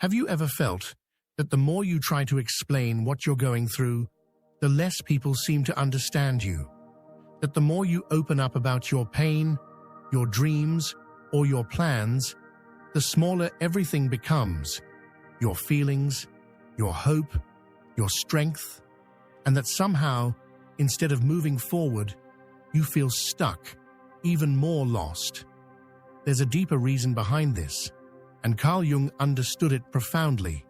Have you ever felt that the more you try to explain what you're going through, the less people seem to understand you? That the more you open up about your pain, your dreams, or your plans, the smaller everything becomes, your feelings, your hope, your strength, and that somehow, instead of moving forward, you feel stuck, even more lost. There's a deeper reason behind this, and Carl Jung understood it profoundly.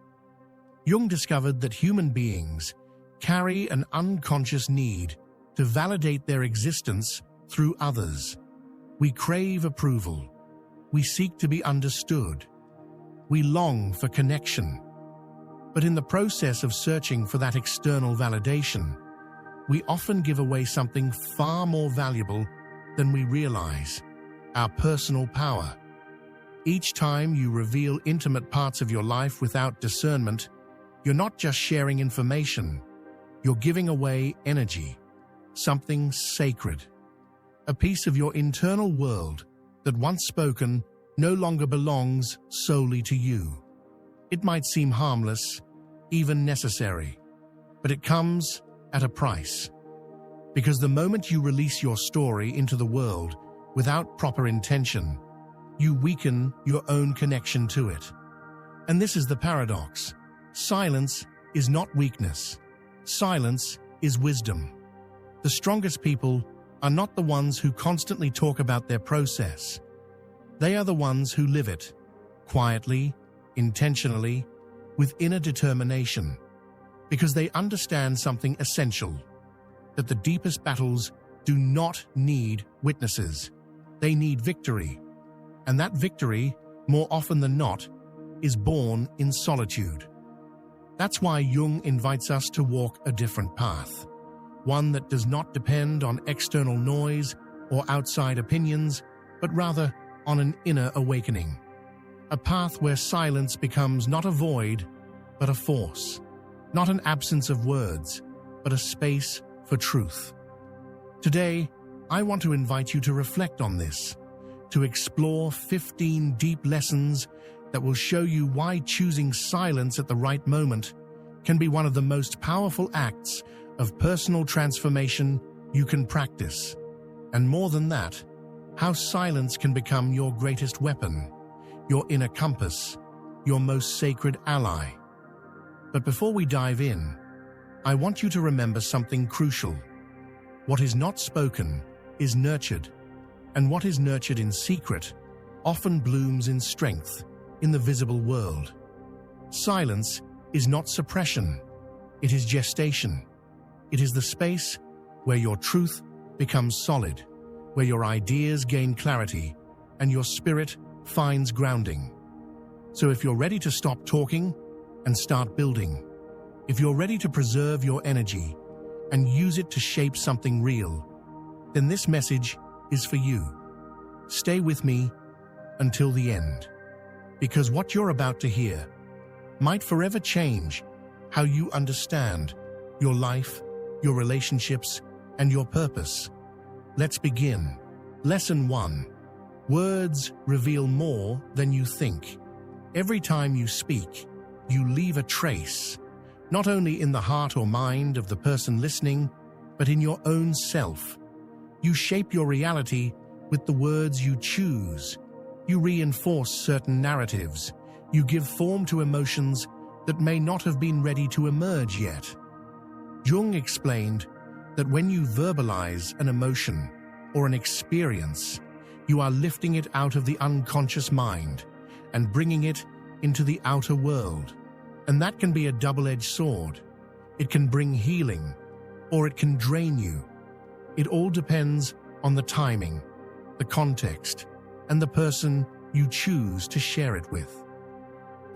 Jung discovered that human beings carry an unconscious need to validate their existence through others. We crave approval. We seek to be understood. We long for connection. But in the process of searching for that external validation, we often give away something far more valuable than we realize: our personal power. Each time you reveal intimate parts of your life without discernment, you're not just sharing information, you're giving away energy, something sacred. A piece of your internal world that once spoken no longer belongs solely to you. It might seem harmless, even necessary, but it comes at a price. Because the moment you release your story into the world without proper intention, you weaken your own connection to it. And this is the paradox. Silence is not weakness. Silence is wisdom. The strongest people are not the ones who constantly talk about their process. They are the ones who live it, quietly, intentionally, with inner determination, because they understand something essential, that the deepest battles do not need witnesses. They need victory. And that victory, more often than not, is born in solitude. That's why Jung invites us to walk a different path, one that does not depend on external noise or outside opinions, but rather on an inner awakening. A path where silence becomes not a void, but a force, not an absence of words, but a space for truth. Today, I want to invite you to reflect on this, to explore 15 deep lessons that will show you why choosing silence at the right moment can be one of the most powerful acts of personal transformation you can practice. And more than that, how silence can become your greatest weapon, your inner compass, your most sacred ally. But before we dive in, I want you to remember something crucial. What is not spoken is nurtured, and what is nurtured in secret often blooms in strength in the visible world. Silence is not suppression, it is gestation. It is the space where your truth becomes solid, where your ideas gain clarity, and your spirit finds grounding. So if you're ready to stop talking and start building, if you're ready to preserve your energy and use it to shape something real, then this message is for you. Stay with me until the end, because what you're about to hear might forever change how you understand your life, your relationships, and your purpose. Let's begin. Lesson 1. Words reveal more than you think. Every time you speak, you leave a trace, not only in the heart or mind of the person listening, but in your own self. You shape your reality with the words you choose. You reinforce certain narratives. You give form to emotions that may not have been ready to emerge yet. Jung explained that when you verbalize an emotion or an experience, you are lifting it out of the unconscious mind and bringing it into the outer world. And that can be a double-edged sword. It can bring healing, or it can drain you. It all depends on the timing, the context, and the person you choose to share it with.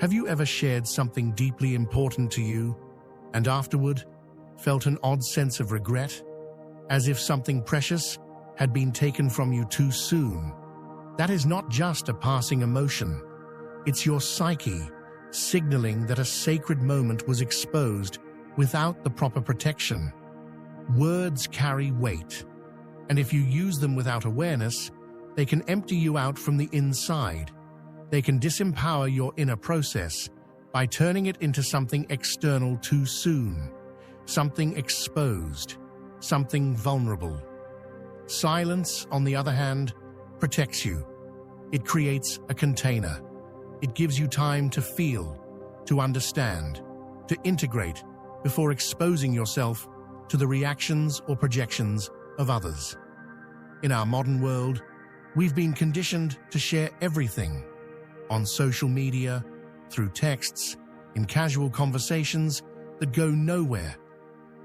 Have you ever shared something deeply important to you, and afterward felt an odd sense of regret, as if something precious had been taken from you too soon? That is not just a passing emotion. It's your psyche signaling that a sacred moment was exposed without the proper protection. Words carry weight, and if you use them without awareness, they can empty you out from the inside. They can disempower your inner process by turning it into something external too soon, something exposed, something vulnerable. Silence, on the other hand, protects you. It creates a container. It gives you time to feel, to understand, to integrate before exposing yourself to the reactions or projections of others. In our modern world, we've been conditioned to share everything on social media, through texts, in casual conversations that go nowhere.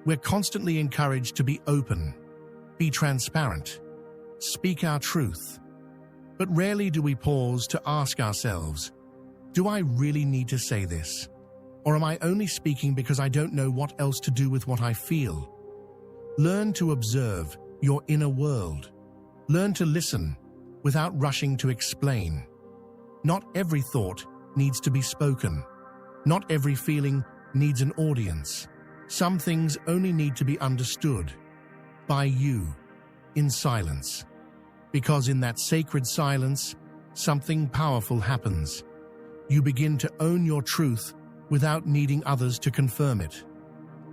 We're constantly encouraged to be open, be transparent, speak our truth. But rarely do we pause to ask ourselves, do I really need to say this? Or am I only speaking because I don't know what else to do with what I feel? Learn to observe your inner world. Learn to listen without rushing to explain. Not every thought needs to be spoken. Not every feeling needs an audience. Some things only need to be understood by you in silence. Because in that sacred silence, something powerful happens. You begin to own your truth without needing others to confirm it.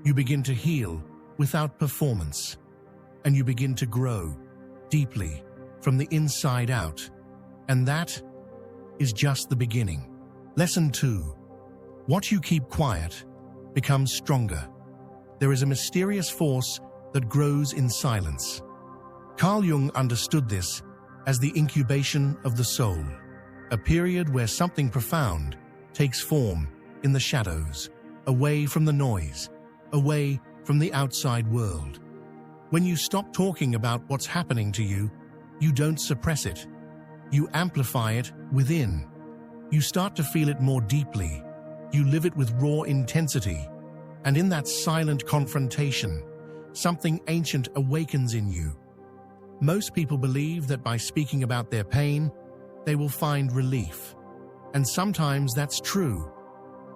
You begin to heal without performance. And you begin to grow deeply from the inside out. And that is just the beginning. Lesson 2. What you keep quiet becomes stronger. There is a mysterious force that grows in silence. Carl Jung understood this as the incubation of the soul, a period where something profound takes form in the shadows, away from the noise, away from the outside world. When you stop talking about what's happening to you, you don't suppress it. You amplify it within. You start to feel it more deeply. You live it with raw intensity. And in that silent confrontation, something ancient awakens in you. Most people believe that by speaking about their pain, they will find relief. And sometimes that's true,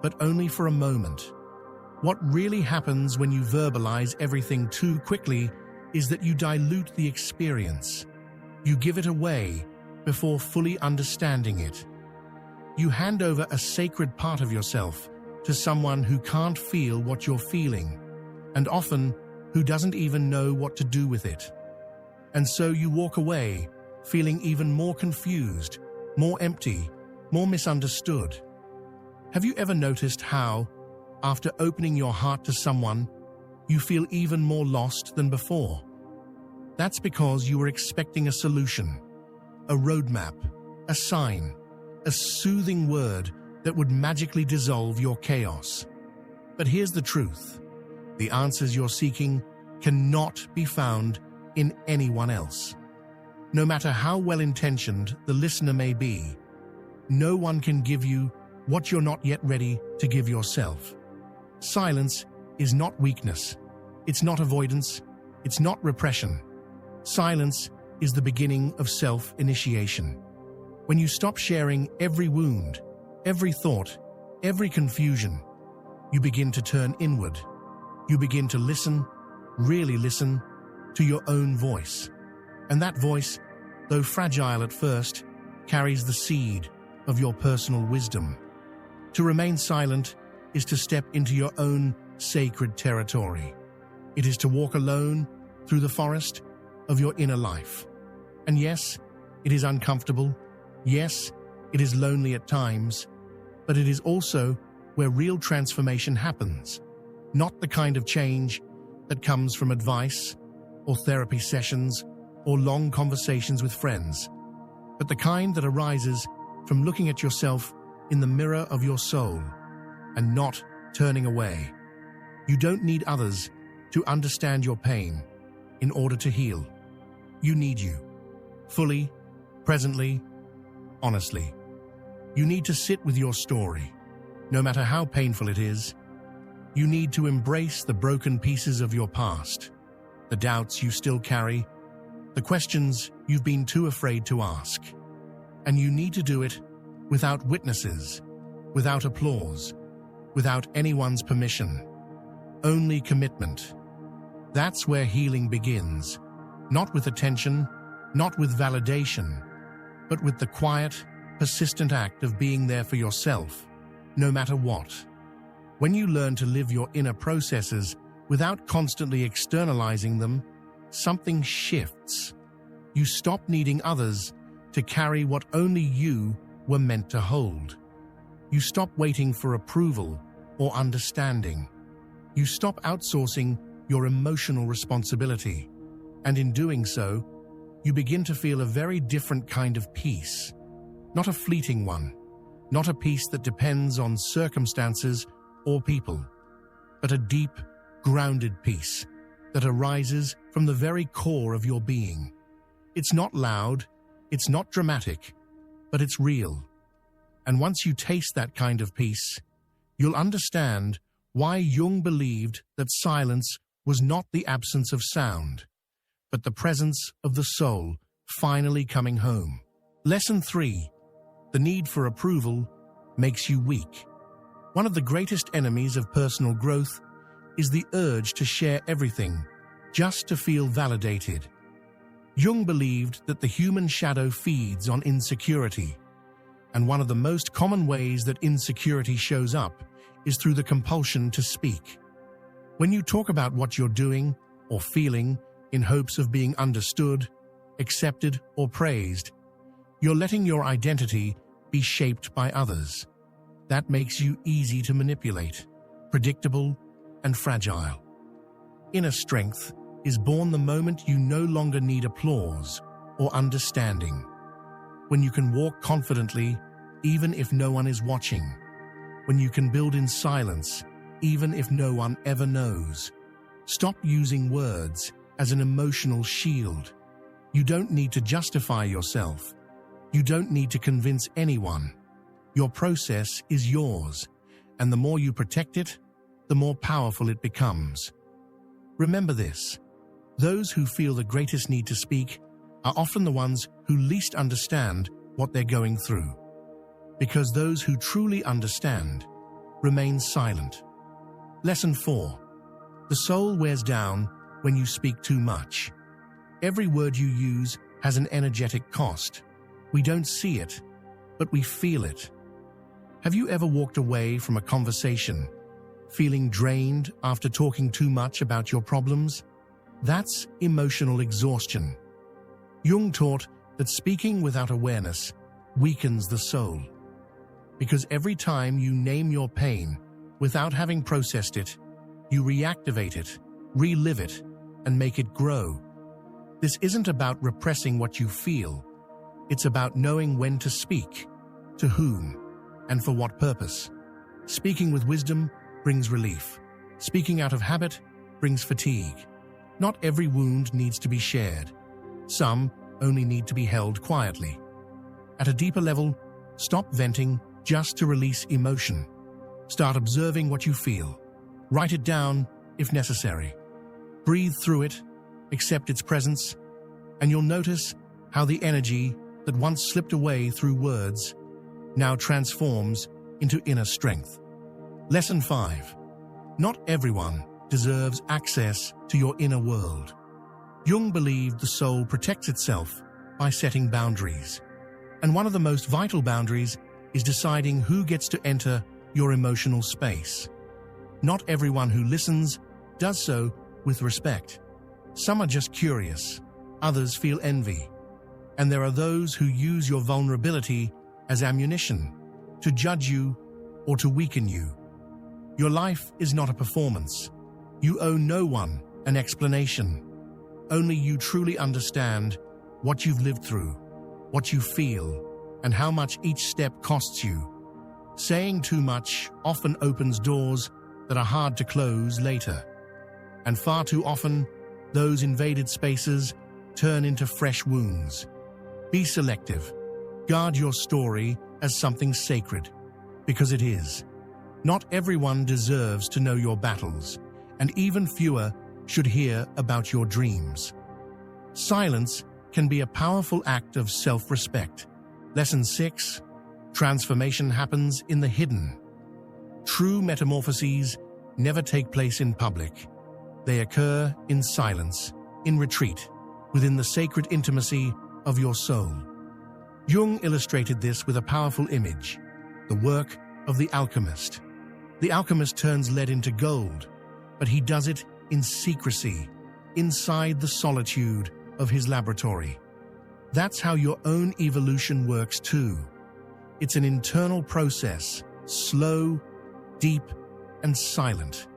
but only for a moment. What really happens when you verbalize everything too quickly is that you dilute the experience. You give it away before fully understanding it. You hand over a sacred part of yourself to someone who can't feel what you're feeling, and often who doesn't even know what to do with it. And so you walk away, feeling even more confused, more empty, more misunderstood. Have you ever noticed how, after opening your heart to someone, you feel even more lost than before? That's because you were expecting a solution, a roadmap, a sign, a soothing word that would magically dissolve your chaos. But here's the truth. The answers you're seeking cannot be found in anyone else. No matter how well-intentioned the listener may be, no one can give you what you're not yet ready to give yourself. Silence is not weakness. It's not avoidance. It's not repression. Silence is the beginning of self-initiation. When you stop sharing every wound, every thought, every confusion, you begin to turn inward. You begin to listen, really listen, to your own voice. And that voice, though fragile at first, carries the seed of your personal wisdom. To remain silent is to step into your own sacred territory. It is to walk alone through the forest of your inner life. And yes, it is uncomfortable. Yes, it is lonely at times, but it is also where real transformation happens. Not the kind of change that comes from advice or therapy sessions or long conversations with friends, but the kind that arises from looking at yourself in the mirror of your soul and not turning away. You don't need others to understand your pain in order to heal. You need you, fully, presently, honestly. You need to sit with your story, no matter how painful it is. You need to embrace the broken pieces of your past, the doubts you still carry, the questions you've been too afraid to ask. And you need to do it without witnesses, without applause, without anyone's permission. Only commitment. That's where healing begins. Not with attention, not with validation, but with the quiet, persistent act of being there for yourself, no matter what. When you learn to live your inner processes without constantly externalizing them, something shifts. You stop needing others to carry what only you were meant to hold. You stop waiting for approval or understanding. You stop outsourcing your emotional responsibility. And in doing so, you begin to feel a very different kind of peace. Not a fleeting one, not a peace that depends on circumstances or people, but a deep, grounded peace that arises from the very core of your being. It's not loud, it's not dramatic, but it's real. And once you taste that kind of peace, you'll understand why Jung believed that silence was not the absence of sound, but the presence of the soul finally coming home. Lesson 3. The need for approval makes you weak. One of the greatest enemies of personal growth is the urge to share everything just to feel validated. Jung believed that the human shadow feeds on insecurity, and one of the most common ways that insecurity shows up is through the compulsion to speak. When you talk about what you're doing or feeling in hopes of being understood, accepted, or praised, you're letting your identity be shaped by others. That makes you easy to manipulate, predictable, and fragile. Inner strength is born the moment you no longer need applause or understanding. When you can walk confidently, even if no one is watching. When you can build in silence, even if no one ever knows. Stop using words as an emotional shield. You don't need to justify yourself. You don't need to convince anyone. Your process is yours, and the more you protect it, the more powerful it becomes. Remember this: those who feel the greatest need to speak are often the ones who least understand what they're going through. Because those who truly understand remain silent. Lesson 4. The soul wears down when you speak too much. Every word you use has an energetic cost. We don't see it, but we feel it. Have you ever walked away from a conversation feeling drained after talking too much about your problems? That's emotional exhaustion. Jung taught that speaking without awareness weakens the soul. Because every time you name your pain without having processed it, you reactivate it, relive it, and make it grow. This isn't about repressing what you feel. It's about knowing when to speak, to whom, and for what purpose. Speaking with wisdom brings relief. Speaking out of habit brings fatigue. Not every wound needs to be shared. Some only need to be held quietly. At a deeper level, stop venting just to release emotion. Start observing what you feel. Write it down if necessary. Breathe through it, accept its presence, and you'll notice how the energy that once slipped away through words now transforms into inner strength. Lesson 5. Not everyone deserves access to your inner world. Jung believed the soul protects itself by setting boundaries. And one of the most vital boundaries is deciding who gets to enter your emotional space. Not everyone who listens does so with respect. Some are just curious, others feel envy, and there are those who use your vulnerability as ammunition to judge you or to weaken you. Your life is not a performance. You owe no one an explanation. Only you truly understand what you've lived through, what you feel, and how much each step costs you. Saying too much often opens doors that are hard to close later. And far too often, those invaded spaces turn into fresh wounds. Be selective. Guard your story as something sacred, because it is. Not everyone deserves to know your battles, and even fewer should hear about your dreams. Silence can be a powerful act of self-respect. Lesson 6. Transformation happens in the hidden. True metamorphoses never take place in public. They occur in silence, in retreat, within the sacred intimacy of your soul. Jung illustrated this with a powerful image, the work of the alchemist. The alchemist turns lead into gold, but he does it in secrecy, inside the solitude of his laboratory. That's how your own evolution works too. It's an internal process, slow, deep, and silent.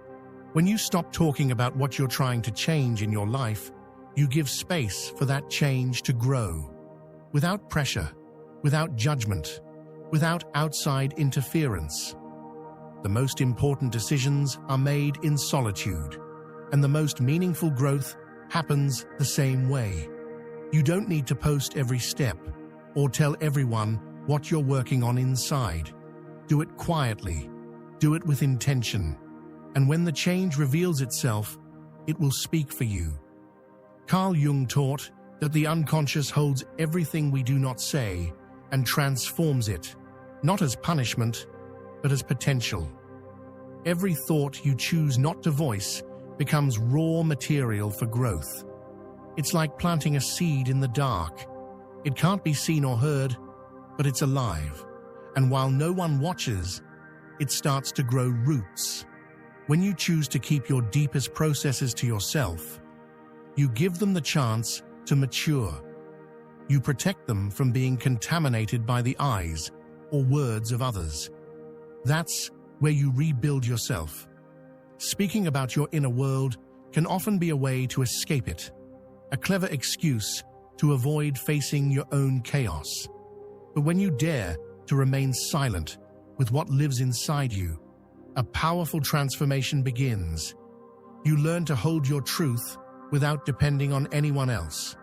When you stop talking about what you're trying to change in your life, you give space for that change to grow. Without pressure, without judgment, without outside interference. The most important decisions are made in solitude, and the most meaningful growth happens the same way. You don't need to post every step or tell everyone what you're working on inside. Do it quietly, do it with intention, and when the change reveals itself, it will speak for you. Carl Jung taught that the unconscious holds everything we do not say and transforms it, not as punishment, but as potential. Every thought you choose not to voice becomes raw material for growth. It's like planting a seed in the dark. It can't be seen or heard, but it's alive. And while no one watches, it starts to grow roots. When you choose to keep your deepest processes to yourself, you give them the chance to mature. You protect them from being contaminated by the eyes or words of others. That's where you rebuild yourself. Speaking about your inner world can often be a way to escape it, a clever excuse to avoid facing your own chaos. But when you dare to remain silent with what lives inside you, a powerful transformation begins. You learn to hold your truth without depending on anyone else,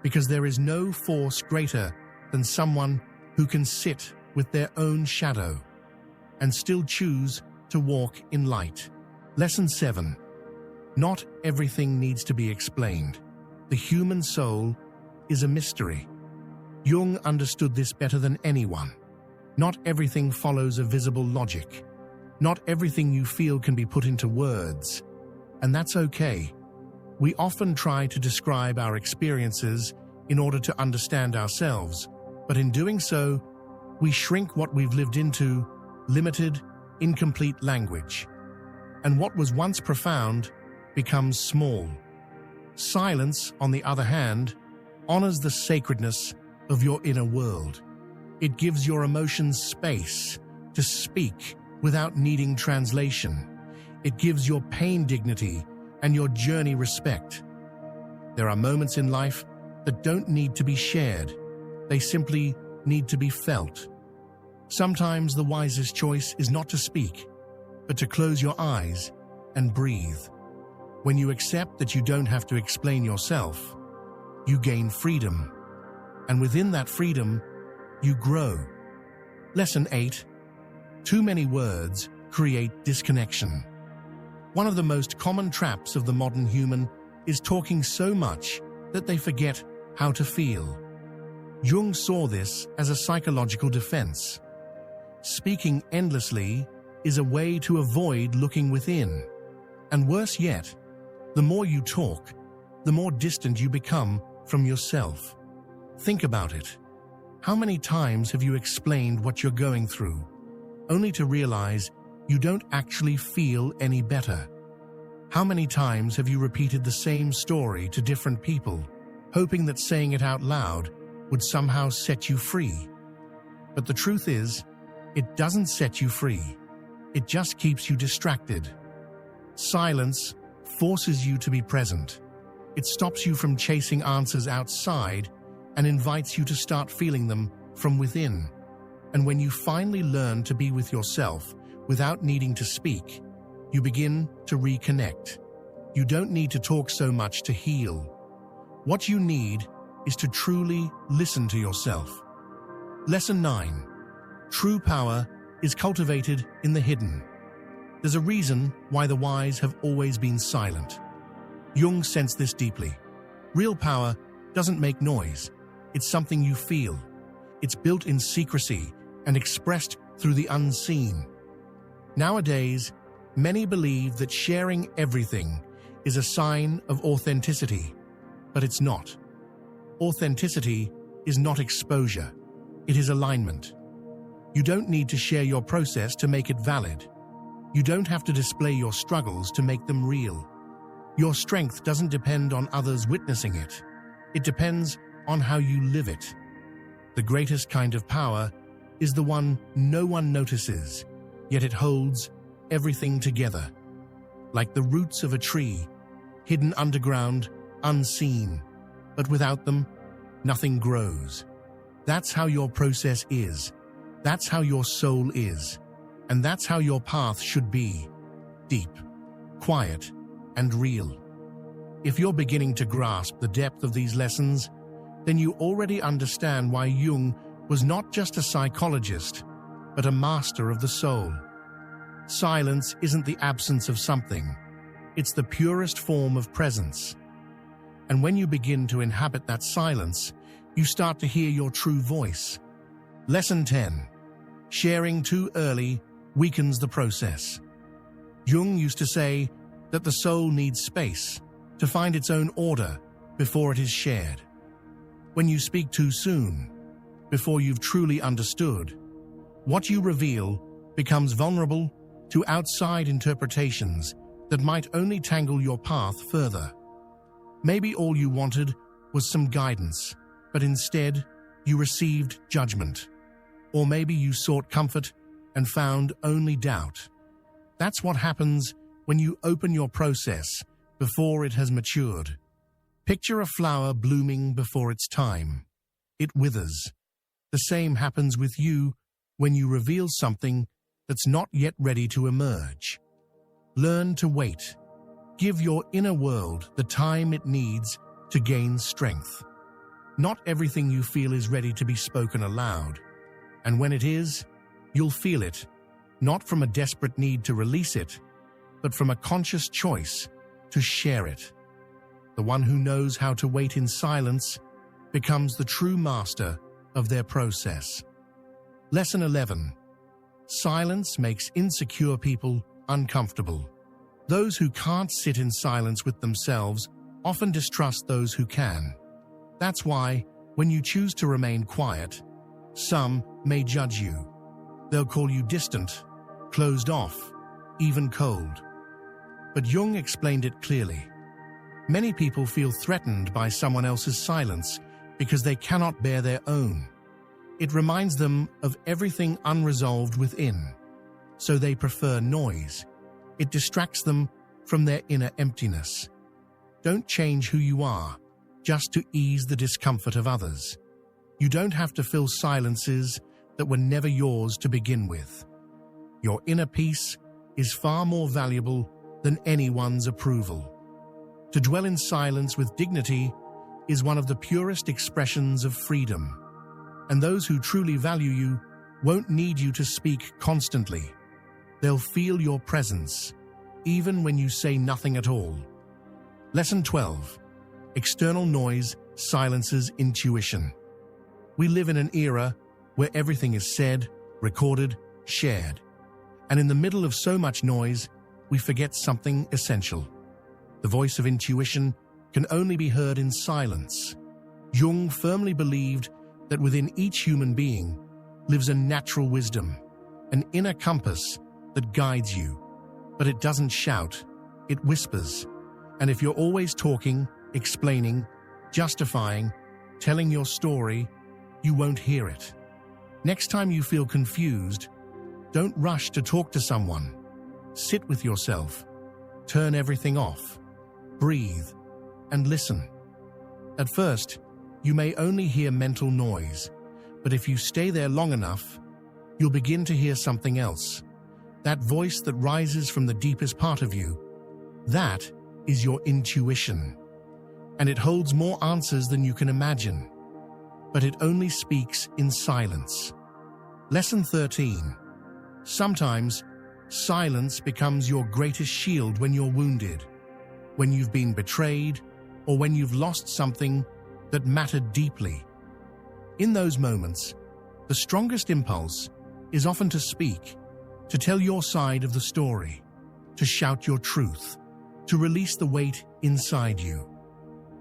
because there is no force greater than someone who can sit with their own shadow and still choose to walk in light. Lesson 7. Not everything needs to be explained. The human soul is a mystery. Jung understood this better than anyone. Not everything follows a visible logic. Not everything you feel can be put into words, and that's okay. We often try to describe our experiences in order to understand ourselves, but in doing so, we shrink what we've lived into limited, incomplete language. And what was once profound becomes small. Silence, on the other hand, honors the sacredness of your inner world. It gives your emotions space to speak without needing translation. It gives your pain dignity and your journey respect. There are moments in life that don't need to be shared. They simply need to be felt. Sometimes the wisest choice is not to speak, but to close your eyes and breathe. When you accept that you don't have to explain yourself, you gain freedom. And within that freedom, you grow. Lesson 8. Too many words create disconnection. One of the most common traps of the modern human is talking so much that they forget how to feel. Jung saw this as a psychological defense. Speaking endlessly is a way to avoid looking within. And worse yet, the more you talk, the more distant you become from yourself. Think about it. How many times have you explained what you're going through, only to realize you don't actually feel any better? How many times have you repeated the same story to different people, hoping that saying it out loud would somehow set you free? But the truth is, it doesn't set you free. It just keeps you distracted. Silence forces you to be present. It stops you from chasing answers outside and invites you to start feeling them from within. And when you finally learn to be with yourself without needing to speak, you begin to reconnect. You don't need to talk so much to heal. What you need is to truly listen to yourself. Lesson 9. True power is cultivated in the hidden. There's a reason why the wise have always been silent. Jung sensed this deeply. Real power doesn't make noise. It's something you feel. It's built in secrecy and expressed through the unseen. Nowadays, many believe that sharing everything is a sign of authenticity, but it's not. Authenticity is not exposure. It is alignment. You don't need to share your process to make it valid. You don't have to display your struggles to make them real. Your strength doesn't depend on others witnessing it. It depends on how you live it. The greatest kind of power is the one no one notices, yet it holds everything together. Like the roots of a tree, hidden underground, unseen, but without them, nothing grows. That's how your process is. That's how your soul is. And that's how your path should be. Deep, quiet, and real. If you're beginning to grasp the depth of these lessons, then you already understand why Jung was not just a psychologist, but a master of the soul. Silence isn't the absence of something. It's the purest form of presence. And when you begin to inhabit that silence, you start to hear your true voice. Lesson 10. Sharing too early weakens the process. Jung used to say that the soul needs space to find its own order before it is shared. When you speak too soon, before you've truly understood, what you reveal becomes vulnerable to outside interpretations that might only tangle your path further. Maybe all you wanted was some guidance, but instead you received judgment. Or maybe you sought comfort and found only doubt. That's what happens when you open your process before it has matured. Picture a flower blooming before its time. It withers. The same happens with you when you reveal something that's not yet ready to emerge. Learn to wait. Give your inner world the time it needs to gain strength. Not everything you feel is ready to be spoken aloud. And when it is, you'll feel it, not from a desperate need to release it, but from a conscious choice to share it. The one who knows how to wait in silence becomes the true master of their process. Lesson 11. Silence makes insecure people uncomfortable. Those who can't sit in silence with themselves often distrust those who can. That's why, when you choose to remain quiet, some may judge you. They'll call you distant, closed off, even cold. But Jung explained it clearly. Many people feel threatened by someone else's silence because they cannot bear their own. It reminds them of everything unresolved within, so they prefer noise. It distracts them from their inner emptiness. Don't change who you are just to ease the discomfort of others. You don't have to fill silences that were never yours to begin with. Your inner peace is far more valuable than anyone's approval. To dwell in silence with dignity is one of the purest expressions of freedom. And those who truly value you won't need you to speak constantly. They'll feel your presence, even when you say nothing at all. Lesson 12. External noise silences intuition. We live in an era where everything is said, recorded, shared. And in the middle of so much noise, we forget something essential. The voice of intuition can only be heard in silence. Jung firmly believed that within each human being lives a natural wisdom, an inner compass that guides you. But it doesn't shout, it whispers. And if you're always talking, explaining, justifying, telling your story, you won't hear it. Next time you feel confused, don't rush to talk to someone. Sit with yourself. Turn everything off. Breathe and listen. At first, you may only hear mental noise, but if you stay there long enough, you'll begin to hear something else. That voice that rises from the deepest part of you. That is your intuition. And it holds more answers than you can imagine. But it only speaks in silence. Lesson 13. Sometimes, silence becomes your greatest shield when you're wounded, when you've been betrayed, or when you've lost something that mattered deeply. In those moments, the strongest impulse is often to speak, to tell your side of the story, to shout your truth, to release the weight inside you.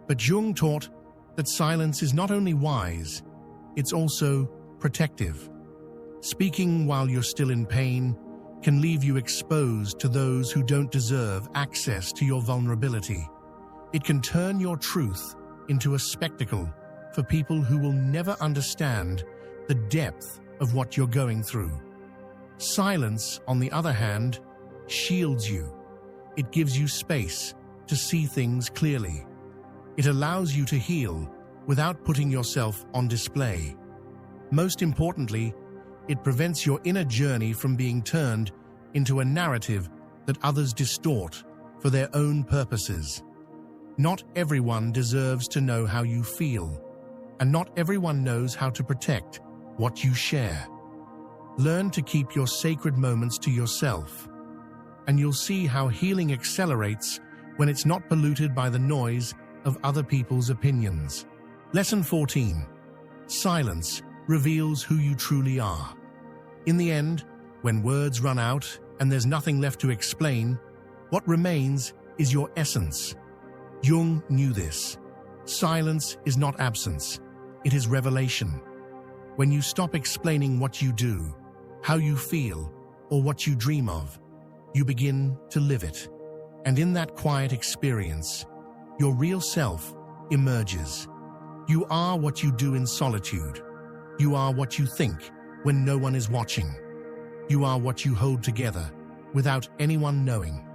But Jung taught that silence is not only wise, it's also protective. Speaking while you're still in pain can leave you exposed to those who don't deserve access to your vulnerability. It can turn your truth into a spectacle for people who will never understand the depth of what you're going through. Silence, on the other hand, shields you. It gives you space to see things clearly. It allows you to heal without putting yourself on display. Most importantly, it prevents your inner journey from being turned into a narrative that others distort for their own purposes. Not everyone deserves to know how you feel, and not everyone knows how to protect what you share. Learn to keep your sacred moments to yourself, and you'll see how healing accelerates when it's not polluted by the noise of other people's opinions. Lesson 14. Silence reveals who you truly are. In the end, when words run out and there's nothing left to explain, what remains is your essence. Jung knew this. Silence is not absence, it is revelation. When you stop explaining what you do, how you feel, or what you dream of, you begin to live it. And in that quiet experience, your real self emerges. You are what you do in solitude. You are what you think when no one is watching. You are what you hold together without anyone knowing.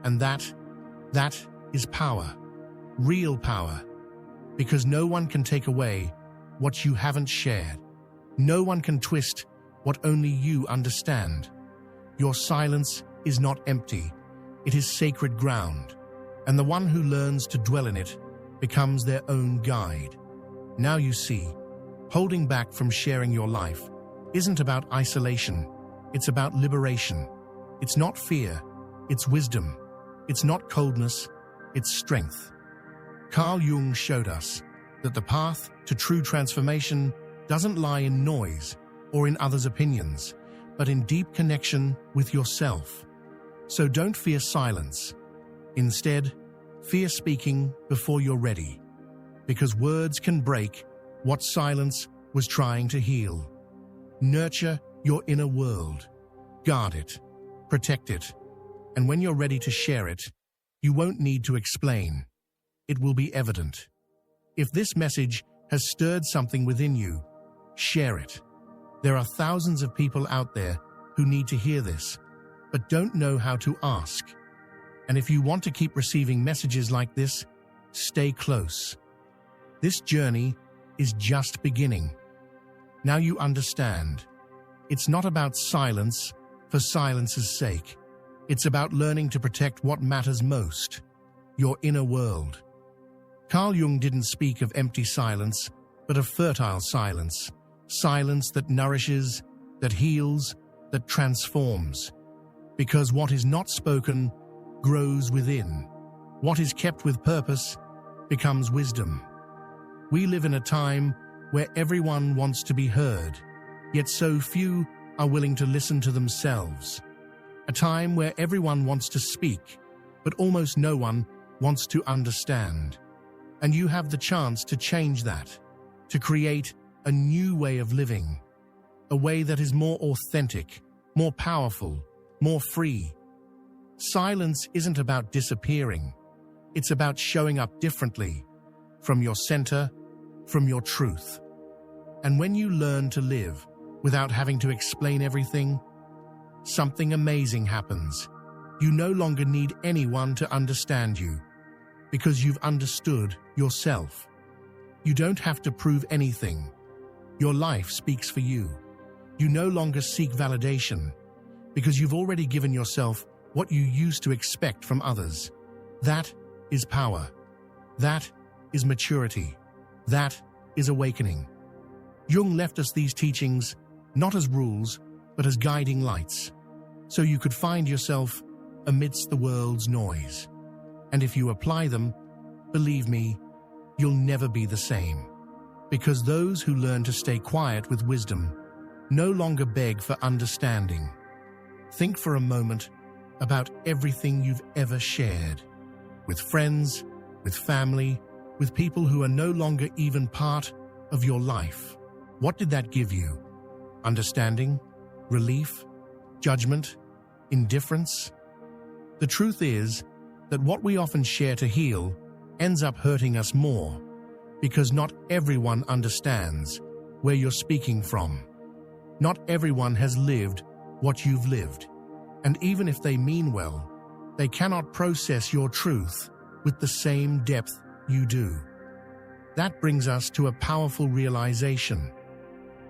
And that is power. Real power. Because no one can take away what you haven't shared. No one can twist what only you understand. Your silence is not empty. It is sacred ground. And the one who learns to dwell in it becomes their own guide. Now you see, holding back from sharing your life isn't about isolation. It's about liberation. It's not fear. It's wisdom. It's not coldness. It's strength. Carl Jung showed us that the path to true transformation doesn't lie in noise or in others' opinions, but in deep connection with yourself. So don't fear silence. Instead, fear speaking before you're ready, because words can break what silence was trying to heal. Nurture your inner world. Guard it. Protect it. And when you're ready to share it, you won't need to explain. It will be evident. If this message has stirred something within you, share it. There are thousands of people out there who need to hear this, but don't know how to ask. And if you want to keep receiving messages like this, stay close. This journey is just beginning. Now you understand. It's not about silence for silence's sake. It's about learning to protect what matters most, your inner world. Carl Jung didn't speak of empty silence, but of fertile silence. Silence that nourishes, that heals, that transforms. Because what is not spoken grows within. What is kept with purpose becomes wisdom. We live in a time where everyone wants to be heard, yet so few are willing to listen to themselves. A time where everyone wants to speak, but almost no one wants to understand. And you have the chance to change that, to create a new way of living, a way that is more authentic, more powerful, more free. Silence isn't about disappearing. It's about showing up differently, from your center, from your truth. And when you learn to live without having to explain everything, something amazing happens. You no longer need anyone to understand you, because you've understood yourself. You don't have to prove anything. Your life speaks for you. You no longer seek validation, because you've already given yourself what you used to expect from others. That is power. That is maturity. That is awakening. Jung left us these teachings not as rules, but as guiding lights, so you could find yourself amidst the world's noise. And if you apply them, believe me, you'll never be the same. Because those who learn to stay quiet with wisdom no longer beg for understanding. Think for a moment about everything you've ever shared. With friends, with family, with people who are no longer even part of your life. What did that give you? Understanding? Relief? Judgment? Indifference? The truth is that what we often share to heal ends up hurting us more, because not everyone understands where you're speaking from. Not everyone has lived what you've lived, and even if they mean well, they cannot process your truth with the same depth you do. That brings us to a powerful realization.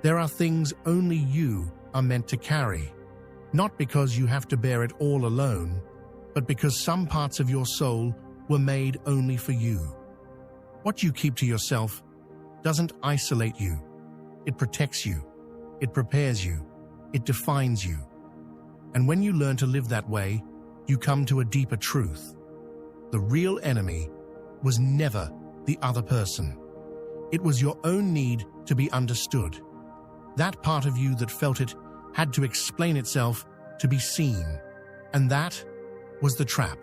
There are things only you are meant to carry, not because you have to bear it all alone, but because some parts of your soul were made only for you. What you keep to yourself doesn't isolate you. It protects you. It prepares you. It defines you. And when you learn to live that way, you come to a deeper truth. The real enemy was never the other person. It was your own need to be understood. That part of you that felt it had to explain itself to be seen. And that was the trap.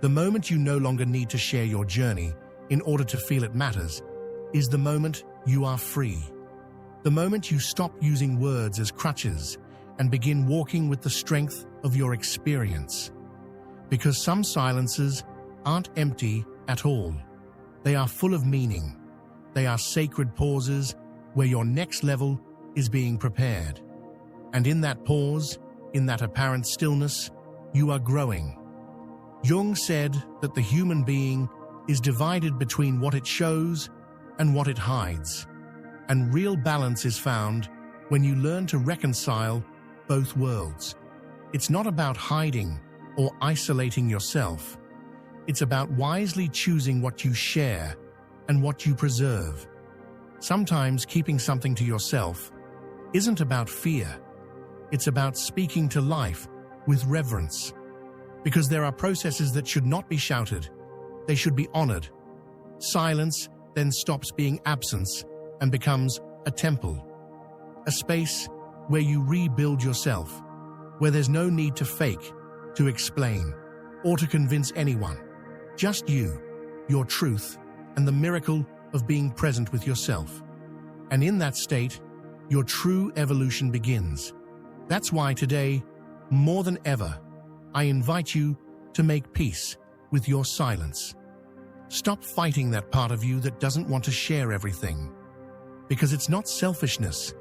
The moment you no longer need to share your journey in order to feel it matters is the moment you are free. The moment you stop using words as crutches and begin walking with the strength of your experience. Because some silences aren't empty at all. They are full of meaning. They are sacred pauses where your next level is being prepared. And in that pause, in that apparent stillness, you are growing. Jung said that the human being is divided between what it shows and what it hides. And real balance is found when you learn to reconcile both worlds. It's not about hiding or isolating yourself. It's about wisely choosing what you share and what you preserve. Sometimes keeping something to yourself isn't about fear. It's about speaking to life with reverence. Because there are processes that should not be shouted. They should be honored. Silence then stops being absence and becomes a temple. A space where you rebuild yourself, where there's no need to fake, to explain, or to convince anyone. Just you, your truth, and the miracle of being present with yourself. And in that state, your true evolution begins. That's why today, more than ever, I invite you to make peace with your silence. Stop fighting that part of you that doesn't want to share everything. Because it's not selfishness,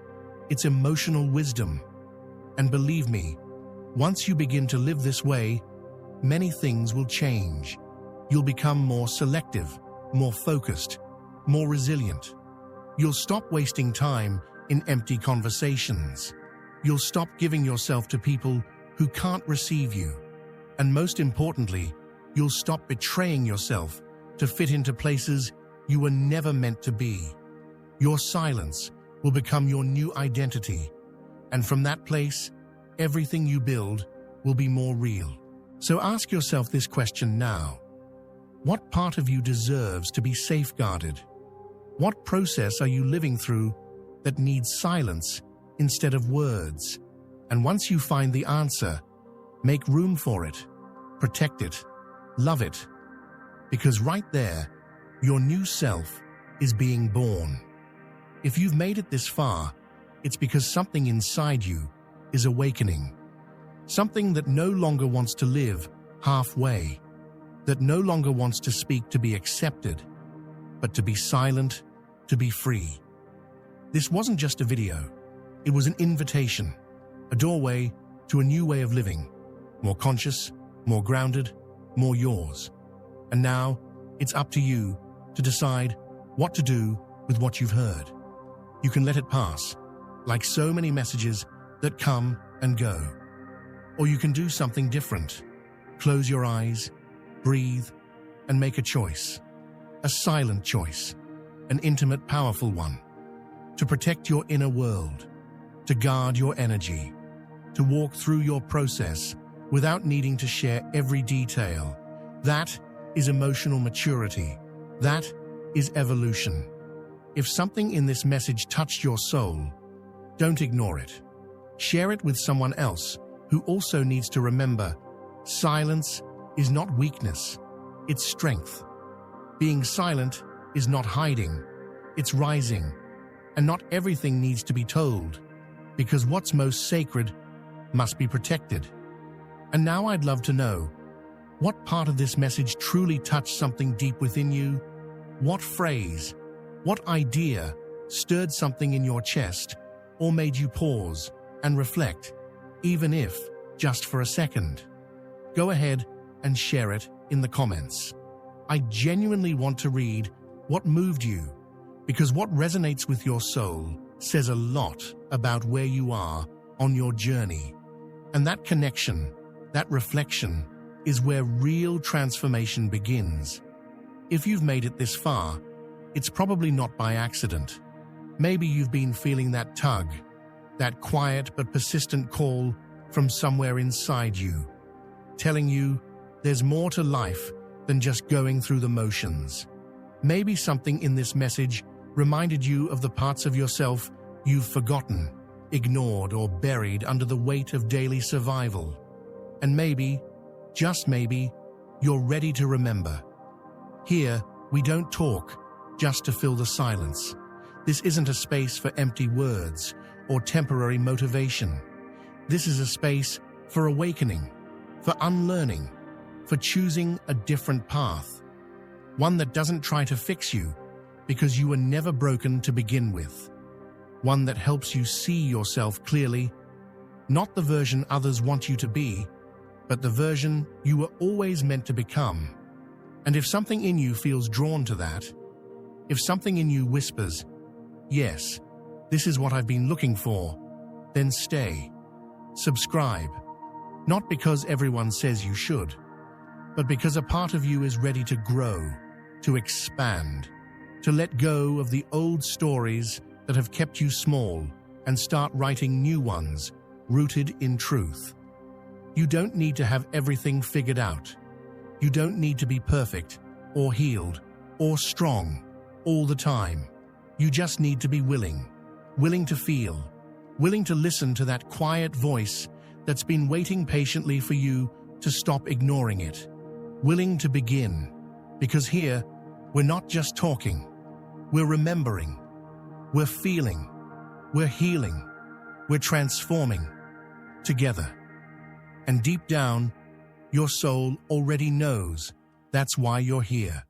it's emotional wisdom. And believe me, once you begin to live this way, many things will change. You'll become more selective, more focused, more resilient. You'll stop wasting time in empty conversations. You'll stop giving yourself to people who can't receive you. And most importantly, you'll stop betraying yourself to fit into places you were never meant to be. Your silence will become your new identity. And from that place, everything you build will be more real. So ask yourself this question now. What part of you deserves to be safeguarded? What process are you living through that needs silence instead of words? And once you find the answer, make room for it, protect it, love it. Because right there, your new self is being born. If you've made it this far, it's because something inside you is awakening. Something that no longer wants to live halfway, that no longer wants to speak to be accepted, but to be silent, to be free. This wasn't just a video. It was an invitation, a doorway to a new way of living, more conscious, more grounded, more yours. And now, it's up to you to decide what to do with what you've heard. You can let it pass, like so many messages that come and go. Or you can do something different. Close your eyes, breathe, and make a choice. A silent choice, an intimate, powerful one. To protect your inner world, to guard your energy, to walk through your process without needing to share every detail. That is emotional maturity. That is evolution. If something in this message touched your soul, don't ignore it. Share it with someone else who also needs to remember, silence is not weakness, it's strength. Being silent is not hiding, it's rising. And not everything needs to be told. because what's most sacred must be protected. And now I'd love to know, what part of this message truly touched something deep within you? What phrase, what idea stirred something in your chest or made you pause and reflect, even if just for a second? Go ahead and share it in the comments. I genuinely want to read what moved you, because what resonates with your soul says a lot about where you are on your journey. And that connection, that reflection, is where real transformation begins. If you've made it this far, it's probably not by accident. Maybe you've been feeling that tug, that quiet but persistent call from somewhere inside you, telling you there's more to life than just going through the motions. Maybe something in this message reminded you of the parts of yourself you've forgotten, ignored, or buried under the weight of daily survival. And maybe, just maybe, you're ready to remember. Here, we don't talk just to fill the silence. This isn't a space for empty words or temporary motivation. This is a space for awakening, for unlearning, for choosing a different path. One that doesn't try to fix you because you were never broken to begin with. One that helps you see yourself clearly, not the version others want you to be, but the version you were always meant to become. And if something in you feels drawn to that, if something in you whispers, "Yes, this is what I've been looking for," then stay. Subscribe. Not because everyone says you should, but because a part of you is ready to grow, to expand, to let go of the old stories that have kept you small and start writing new ones rooted in truth. You don't need to have everything figured out. You don't need to be perfect or healed or strong all the time. You just need to be willing to feel, willing to listen to that quiet voice that's been waiting patiently for you to stop ignoring it, willing to begin. Because here, we're not just talking, we're remembering, we're feeling, we're healing, we're transforming together. And deep down, your soul already knows that's why you're here.